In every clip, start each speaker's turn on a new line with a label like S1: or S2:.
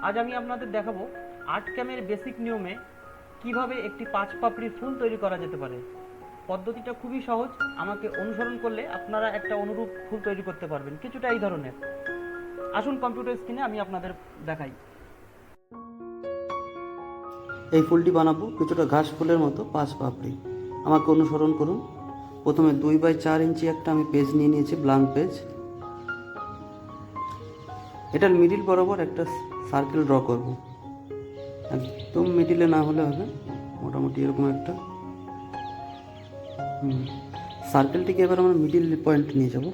S1: আজ আমি আপনাদের দেখাবো আর্ট ক্যামের বেসিক নিয়মে কিভাবে একটি 5 পাপড়ির ফুল তৈরি করা যেতে পারে। পদ্ধতিটা খুবই সহজ, আমাকে অনুসরণ করলে আপনারা একটা অনুরূপ ফুল তৈরি করতে পারবেন, কিছুটা এই ধরনের। আসুন কম্পিউটার স্ক্রিনে আমি আপনাদের দেখাই।
S2: এই ফুলটি বানাবো কিছুটা ঘাস ফুলের মতো 5 পাপড়ি। আমাকে অনুসরণ করুন। প্রথমে 2x4 ইঞ্চি একটা আমি পেজ নিয়ে নিয়েছি, ব্ল্যাঙ্ক পেজ। এটার মিডিল বরাবর একটা সার্কেল ড্র করব। একদম মিডিলে না হলে হবে, মোটামুটি এরকম একটা। সার্কেলটিকে এবার আমরা মিডিল পয়েন্ট নিয়ে যাব।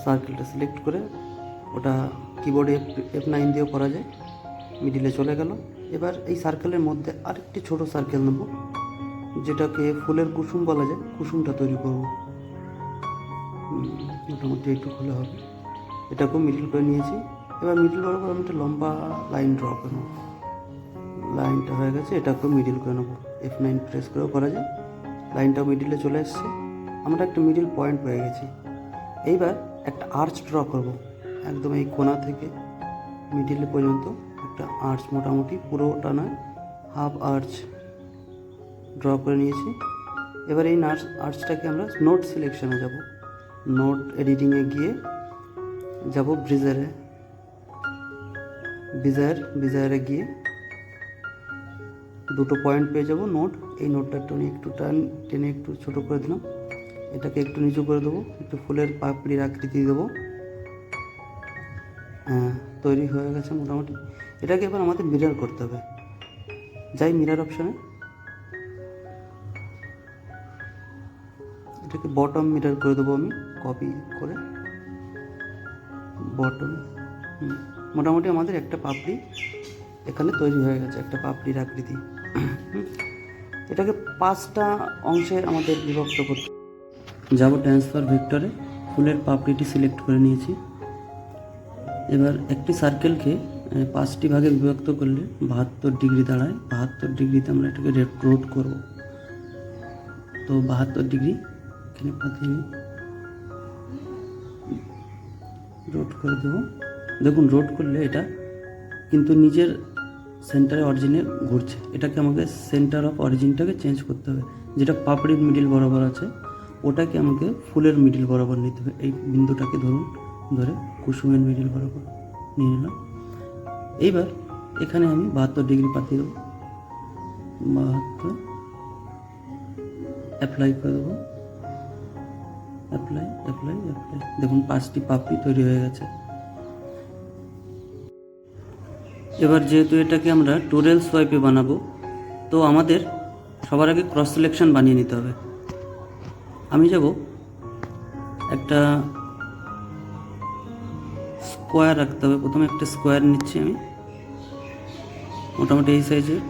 S2: সার্কেলটা সিলেক্ট করে, ওটা কিবোর্ডে F9 দিয়েও করা যায়। মিডিলে চলে গেল। এবার এই সার্কেলের মধ্যে আরেকটি ছোট সার্কেল নেব, যেটাকে ফুলের কুসুম বলা যায়। কুসুমটা তৈরি করব, মোটামুটি একটু খুলে হবে। এটাকেও মিডিল করে নিয়েছি। এবার মিডিল বরাবর আমি একটা লম্বা লাইন ড্র করে নেব। লাইনটা হয়ে গেছে, এটাকেও মিডিল করে নেব। F9 প্রেস করেও করা যায়। লাইনটাও মিডিলে চলে এসছে, আমরা একটা মিডিল পয়েন্ট পেয়ে গেছি। এইবার একটা আর্চ ড্র করব, একদম এই কোণা থেকে মিডিলে পর্যন্ত একটা আর্চ, মোটামুটি পুরোটা নয়, হাফ আর্চ ড্র করে নিয়েছি। এবার এই আর্চটাকে আমরা নোট সিলেকশনে যাব। নোট এডিটিংয়ে গিয়ে যাব বিজায়ারে গিয়ে দুটো পয়েন্ট পেয়ে যাব নোট। এই নোটটা টেনে একটু ছোটো করে দিলাম। এটাকে একটু নিচু করে দেবো, একটু ফুলের পাপড়ির আকৃতি দেবো। তৈরি হয়ে গেছে মোটামুটি। এটাকে এবার আমাদের মিরর করতে হবে। যাই মিরর অপশানে, এটাকে বটম মিরর করে দেবো আমি, কপি করে বটম। মোটামুটি আমাদের একটা পাপড়ি এখানে তৈরি হয়ে গেছে, একটা পাপড়ির আকৃতি। এটাকে 5টা অংশে আমাদের বিভক্ত করতে যাব। ট্রান্সফার ভেক্টরে ফুলের পাপড়িটি সিলেক্ট করে নিয়েছি। এবার একটি সার্কেলকে 5টি ভাগে বিভক্ত করলে 72 ডিগ্রি দাঁড়ায়। 72 ডিগ্রিতে আমরা এটাকে রোট করব। তো 72 ডিগ্রি এখানে পাতিয়ে নিই, রোট করে দেবো। দেখুন, রোট করলে এটা কিন্তু নিজের সেন্টারে অরিজিনে ঘুরছে। এটাকে আমাকে সেন্টার অফ অরিজিনটাকে চেঞ্জ করতে হবে। যেটা পাপড়ির মিডিল বরাবর আছে, ওটাকে আমাকে ফুলের মিডিল বরাবর নিতে হবে। এই বিন্দুটাকে ধরে কুসুমের মিডিল বরাবর নিয়ে নিলাম। এইবার এখানে আমি 72 ডিগ্রি পাতিয়ে দেবো। 72 অ্যাপ্লাই করে দেবো। অ্যাপ্লাই। দেখুন 5টি পাপড়ি তৈরি হয়ে গেছে। এবার যেহেতু এটাকে আমরা টোরেল সোয়াইপে বানাবো, তো আমাদের সবার আগে ক্রস সিলেকশন বানিয়ে নিতে হবে। আমি যাব একটা স্কোয়ার রাখতে হবে। প্রথমে একটা স্কোয়ার নিচ্ছি আমি, মোটামুটি এই সাইজের।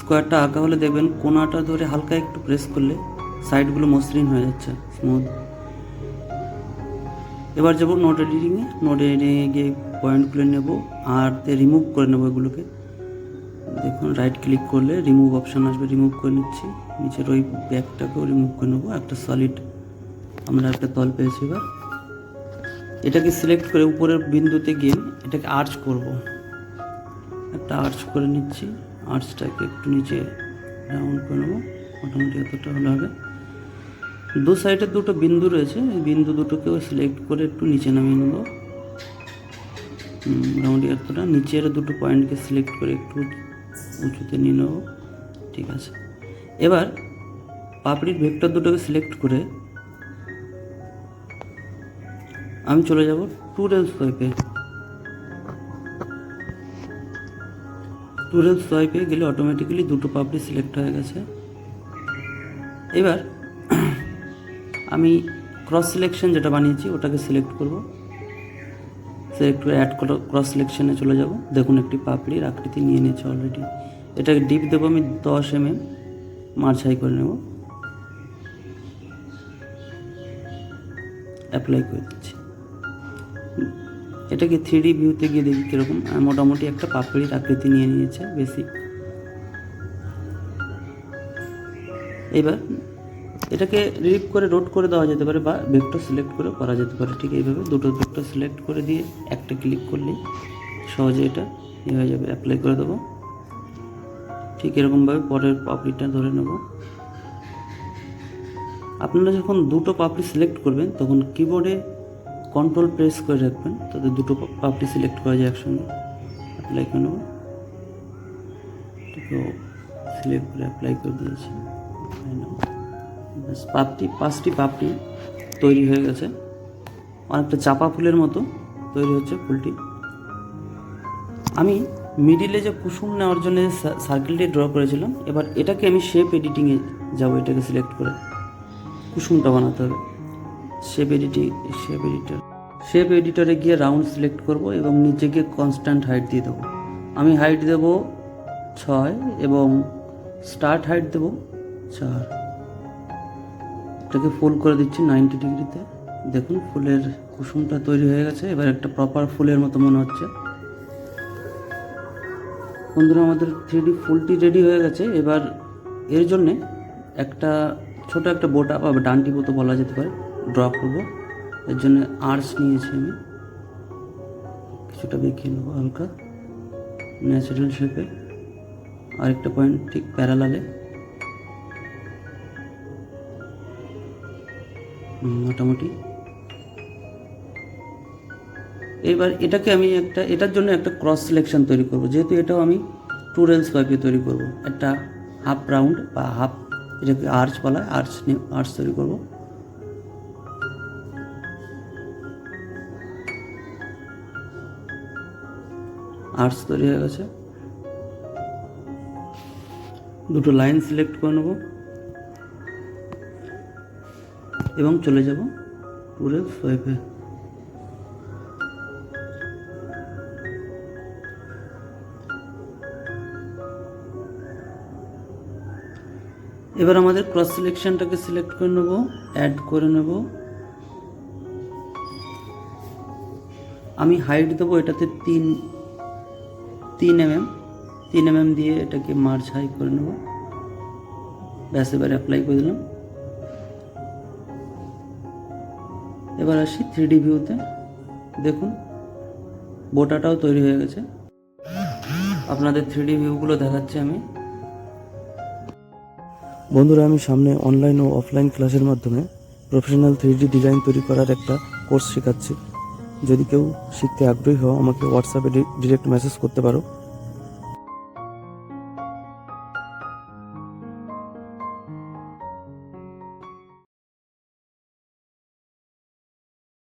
S2: স্কোয়ারটা আঁকা হলে দেখবেন কোণাটা ধরে হালকা একটু প্রেস করলে সাইডগুলো মসৃণ হয়ে যাচ্ছে, স্মুথ। এবার যাব নোট এডিটিংয়ে গিয়ে পয়েন্টগুলো নেব আর রিমুভ করে নেবো এগুলোকে। দেখুন, রাইট ক্লিক করলে রিমুভ অপশান আসবে, রিমুভ করে নিচ্ছি। নিচের ওই ব্যাগটাকেও রিমুভ করে নেবো। একটা সলিড আমরা একটা তল পেয়েছি। এবার এটাকে সিলেক্ট করে উপরের বিন্দুতে গিয়ে এটাকে আর্চ করব। একটা আর্চ করে নিচ্ছি। আর্চটাকে একটু নিচে রাউন্ড করে নেবো, মোটামুটি এতটা হলে হবে। দু সাইডে দুটো বিন্দু রয়েছে, এই বিন্দু দুটোকেও সিলেক্ট করে একটু নিচে নামিয়ে নেব। মোটামুটি এতটা। নিচের দুটো পয়েন্টকে সিলেক্ট করে একটু উঁচুতে নিয়ে নেব। ঠিক আছে। এবার পাপড়ির ভেক্টর দুটোকে সিলেক্ট করে আমি চলে যাব টোরেল সোয়াইপে। টোরেল সোয়াইপে গেলে অটোমেটিক্যালি দুটো পাপড়ি সিলেক্ট হয়ে গেছে। এবার আমি ক্রস সিলেকশন যেটা বানিয়েছি ওটাকে সিলেক্ট করব। সিলেক্ট করে অ্যাড ক্রস সিলেকশনে চলে যাব। দেখুন, একটি পাপড়ির আকৃতি নিয়ে নিয়েছে অলরেডি। এটাকে ডিপ দেবো আমি 10 mm, মাঝাই করে নেব। অ্যাপ্লাই করে দিচ্ছি। এটাকে 3D ভিউতে গিয়ে দেখি কীরকম। মোটামুটি একটা পাপড়ির আকৃতি নিয়ে নিয়েছে বেসিক। এবার এটাকে রিপ করে রোট করে দেওয়া যেতে পারে বা ভেক্টর সিলেক্ট করে করা যেতে পারে। ঠিক এইভাবে দুটো ভেক্টর সিলেক্ট করে দিয়ে একটা ক্লিক করলেই সহজে এটা হয়ে যাবে। অ্যাপ্লাই করে দেবো। ঠিক এরকমভাবে পরের পাপড়িটা ধরে নেব। আপনারা যখন দুটো পাপড়ি সিলেক্ট করবেন তখন কিবোর্ডে কন্ট্রোল প্রেস করে রাখবেন, তাতে দুটো পাপড়ি সিলেক্ট করা যায় একসঙ্গে। অ্যাপ্লাই করে নেব। এটাকেও সিলেক্ট করে অ্যাপ্লাই করে দিয়েছি। পাঁচটি পাপড়ি তৈরি হয়ে গেছে। অনেকটা চাপা ফুলের মতো তৈরি হচ্ছে ফুলটি। আমি মিডিলে যে কুসুম নেওয়ার জন্য সার্কেলটি ড্র করেছিলাম, এবার এটাকে আমি শেপ এডিটিংয়ে যাবো। এটাকে সিলেক্ট করে কুসুমটা বানাতে হবে। শেপ এডিটরে গিয়ে রাউন্ড সিলেক্ট করব এবং নিচে গিয়ে কনস্ট্যান্ট হাইট দিয়ে দেবো। আমি হাইট দেবো 6 এবং স্টার্ট হাইট দেবো 4। এটাকে ফোল্ড করে দিচ্ছি 90 ডিগ্রিতে। দেখুন ফুলের কুসুমটা তৈরি হয়ে গেছে। এবার একটা প্রপার ফুলের মতো মনে হচ্ছে। বন্ধুরা, আমাদের 3D ফুলটি রেডি হয়ে গেছে। এবার এর জন্যে একটা ছোট একটা বোটা বা ডান্টি মতো বলা যেতে পারে ড্র করব। এর জন্য আর্চ নিয়েছি আমি, কিছুটা বেঁকিয়ে নেবো হালকা ন্যাচারাল শেপে। আরেকটা পয়েন্ট ঠিক প্যারালালে, মোটামুটি। এবার এটাকে আমি এটার জন্য একটা ক্রস সিলেকশন তৈরি করব। যেহেতু এটাও আমি 2 রেলস পাইপে তৈরি করব, একটা হাফ রাউন্ড বা হাফ, এটাকে আর্চ বলা হয়, আর্চ তৈরি করব। আর্চ তৈরি হয়ে গেছে। দুটো লাইন সিলেক্ট করে নেব এবং চলে যাব 2 রেলস পাইপে। এবার আমাদের ক্রস সিলেকশনটাকে সিলেক্ট করে নেব, অ্যাড করে নেব। আমি হাইট দেবো এটাতে 3 mm দিয়ে এটাকে মার্জ হাই করে নেব। ব্যাস, এবার অ্যাপ্লাই করে দিলাম। এবার আসি 3D ভিউতে। দেখুন বোটাটাও তৈরি হয়ে গেছে। আপনাদের 3D ভিউগুলো দেখাচ্ছি আমি। বন্ধুরা, আমি সামনে অনলাইন ও অফলাইন ক্লাসের মাধ্যমে প্রফেশনাল 3D ডিজাইন তৈরি করার একটা কোর্স শেখাচ্ছি। যদি কেউ শিখতে আগ্রহী হও, আমাকে হোয়াটসঅ্যাপে ডিরেক্ট মেসেজ করতে পারো।